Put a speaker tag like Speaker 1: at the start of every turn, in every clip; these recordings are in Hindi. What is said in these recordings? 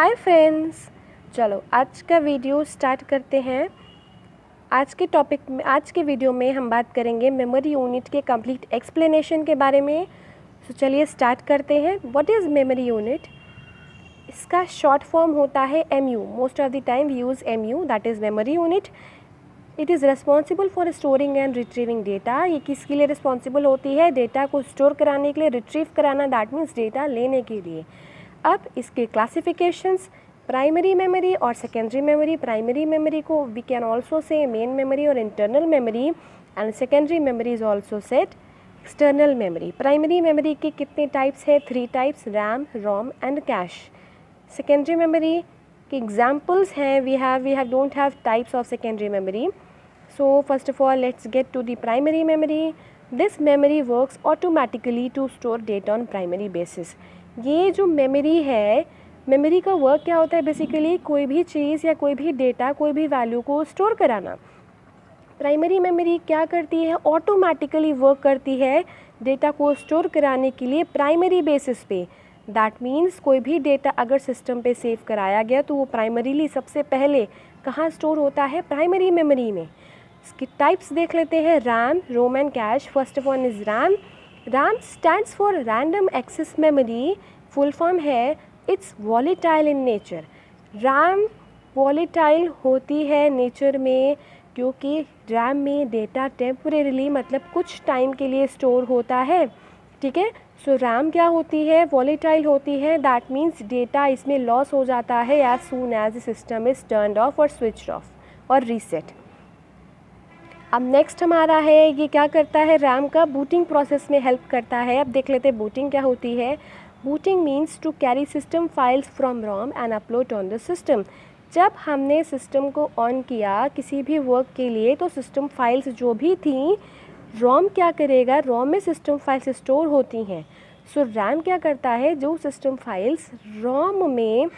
Speaker 1: हाय फ्रेंड्स, चलो आज का वीडियो स्टार्ट करते हैं। आज के वीडियो में हम बात करेंगे मेमोरी यूनिट के कंप्लीट एक्सप्लेनेशन के बारे में। तो चलिए स्टार्ट करते हैं। What is memory unit? इसका शॉर्ट फॉर्म होता है MU। Most of the time we use MU, that is memory unit. It is responsible for storing and retrieving data. ये किसके लिए रिस्पॉन्सिबल होती है? डेटा को स्टोर कराने के लिए, रिट्रीव कराना, दैट मीन्स डेटा लेने के लिए। अब इसके क्लासिफिकेशंस, प्राइमरी मेमोरी और सेकेंडरी मेमोरी। प्राइमरी मेमोरी को we can also say main memory और internal memory, and secondary memory is also said external memory. Primary memory के कितने टाइप्स है? 3 types, RAM, ROM and cache. Secondary memory के एग्जाम्पल्स हैं, we don't have types of secondary memory. So first of all let's get to the primary memory. This memory works automatically to store data on primary basis. ये जो मेमोरी है, मेमोरी का वर्क क्या होता है? बेसिकली कोई भी चीज़ या कोई भी डेटा, कोई भी वैल्यू को स्टोर कराना। प्राइमरी मेमोरी क्या करती है? ऑटोमेटिकली वर्क करती है डेटा को स्टोर कराने के लिए प्राइमरी बेसिस पे। दैट मीन्स कोई भी डेटा अगर सिस्टम पे सेव कराया गया तो वो प्राइमरीली सबसे पहले कहाँ स्टोर होता है? प्राइमरी मेमोरी में। इसकी टाइप्स देख लेते हैं, RAM, ROM and cache. First one is RAM. RAM stands for Random Access Memory। Full form है it's volatile in nature. RAM volatile होती है नेचर में क्योंकि RAM में डेटा टेम्परेरीली मतलब कुछ टाइम के लिए स्टोर होता है। ठीक है, सो RAM क्या होती है? वॉलीटाइल होती है। दैट मीन्स डेटा इसमें लॉस हो जाता है as soon as the system is turned off और स्विच्ड ऑफ और रीसेट। अब नेक्स्ट हमारा है, ये क्या करता है? रैम का बूटिंग प्रोसेस में हेल्प करता है। अब देख लेते हैं बूटिंग क्या होती है। Booting means to carry system files from ROM and upload on the system. जब हमने सिस्टम को ऑन किया किसी भी वर्क के लिए तो सिस्टम फाइल्स जो भी थी, रोम क्या करेगा? रोम में सिस्टम फाइल्स स्टोर होती हैं। सो रैम क्या करता है? जो सिस्टम फाइल्स रोम में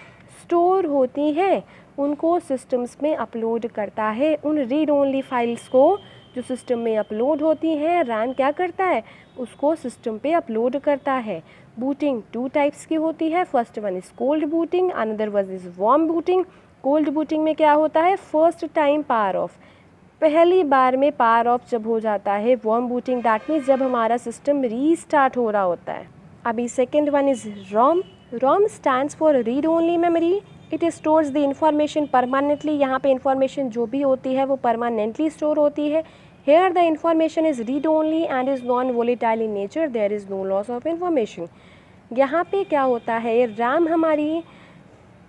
Speaker 1: स्टोर होती हैं उनको सिस्टम्स में अपलोड करता है। उन रीड ओनली फाइल्स को जो सिस्टम में अपलोड होती हैं, रैम क्या करता है? उसको सिस्टम पे अपलोड करता है। बूटिंग 2 टाइप्स की होती है। First one is cold booting, another one is warm booting. Cold booting में क्या होता है? फर्स्ट टाइम पावर ऑफ, पहली बार में पावर ऑफ जब हो जाता है। वार्म बूटिंग दैट मीन्स जब हमारा सिस्टम रीस्टार्ट हो रहा होता है। अभी second one is ROM. ROM stands for read only memory. It stores the information permanently. यहाँ पे इंफॉर्मेशन जो भी होती है वो परमानेंटली स्टोर होती है। Here the information is read only and is non volatile in nature, there is no loss of information. यहाँ पे क्या होता है? रैम हमारी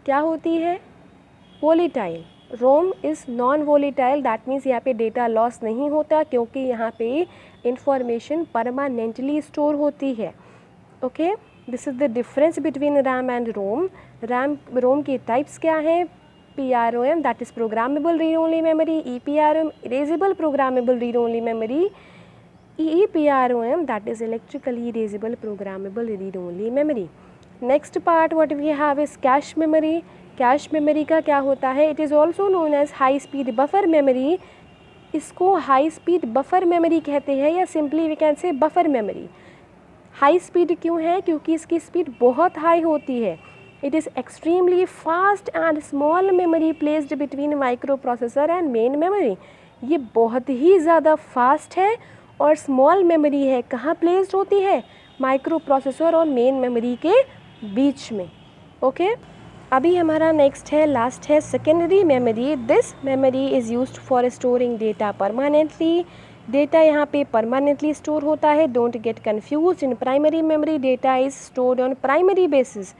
Speaker 1: क्या होती है? Volatile. ROM is non volatile, that means यहाँ पे डेटा लॉस नहीं होता क्योंकि यहाँ पे इंफॉर्मेशन परमानेंटली स्टोर होती है। Okay, this is the difference between RAM and ROM. ROM की टाइप्स क्या हैं? PROM that is programmable read only memory, EPROM erasable programmable read only memory, EEPROM that is electrically erasable programmable read only memory. Next part what we have is cache memory. Cache memory का क्या होता है? It is also known as high speed buffer memory. इसको हाई स्पीड बफर मेमोरी कहते हैं या simply we can say buffer memory. High speed क्यों है? क्योंकि इसकी स्पीड बहुत हाई होती है। It is extremely fast and small memory placed between microprocessor and main memory. ये बहुत ही ज़्यादा फास्ट है और स्मॉल मेमोरी है। कहाँ प्लेस्ड होती है? माइक्रो प्रोसेसर और मेन मेमोरी के बीच में। ओके, अभी हमारा नेक्स्ट है, लास्ट है secondary memory. This memory is used for storing data permanently. Data यहाँ पे परमानेंटली स्टोर होता है। Don't get confuse. In primary memory data is stored on primary basis.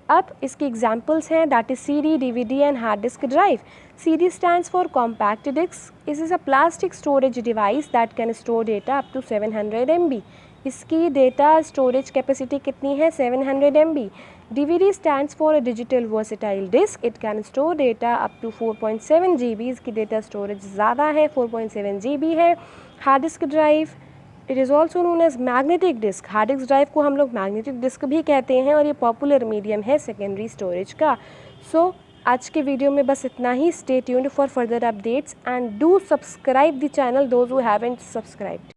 Speaker 1: अब इसके एग्जाम्पल्स हैं, that is CD, DVD and hard disk drive. CD stands for compact disc. It is a plastic storage device that can store data up to 700 MB। इसकी डेटा स्टोरेज कैपेसिटी कितनी है? 700 MB। DVD stands for digital versatile disc. It can store data up to 4.7 GB। इसकी डेटा स्टोरेज ज़्यादा है, 4.7 GB है। Hard disk drive, it is also known as magnetic disk. Hard disk drive को हम लोग मैग्नेटिक डिस्क भी कहते हैं और ये पॉपुलर मीडियम है सेकेंडरी स्टोरेज का। सो आज के वीडियो में बस इतना ही। Stay tuned for further updates and do subscribe the channel those who haven't subscribed.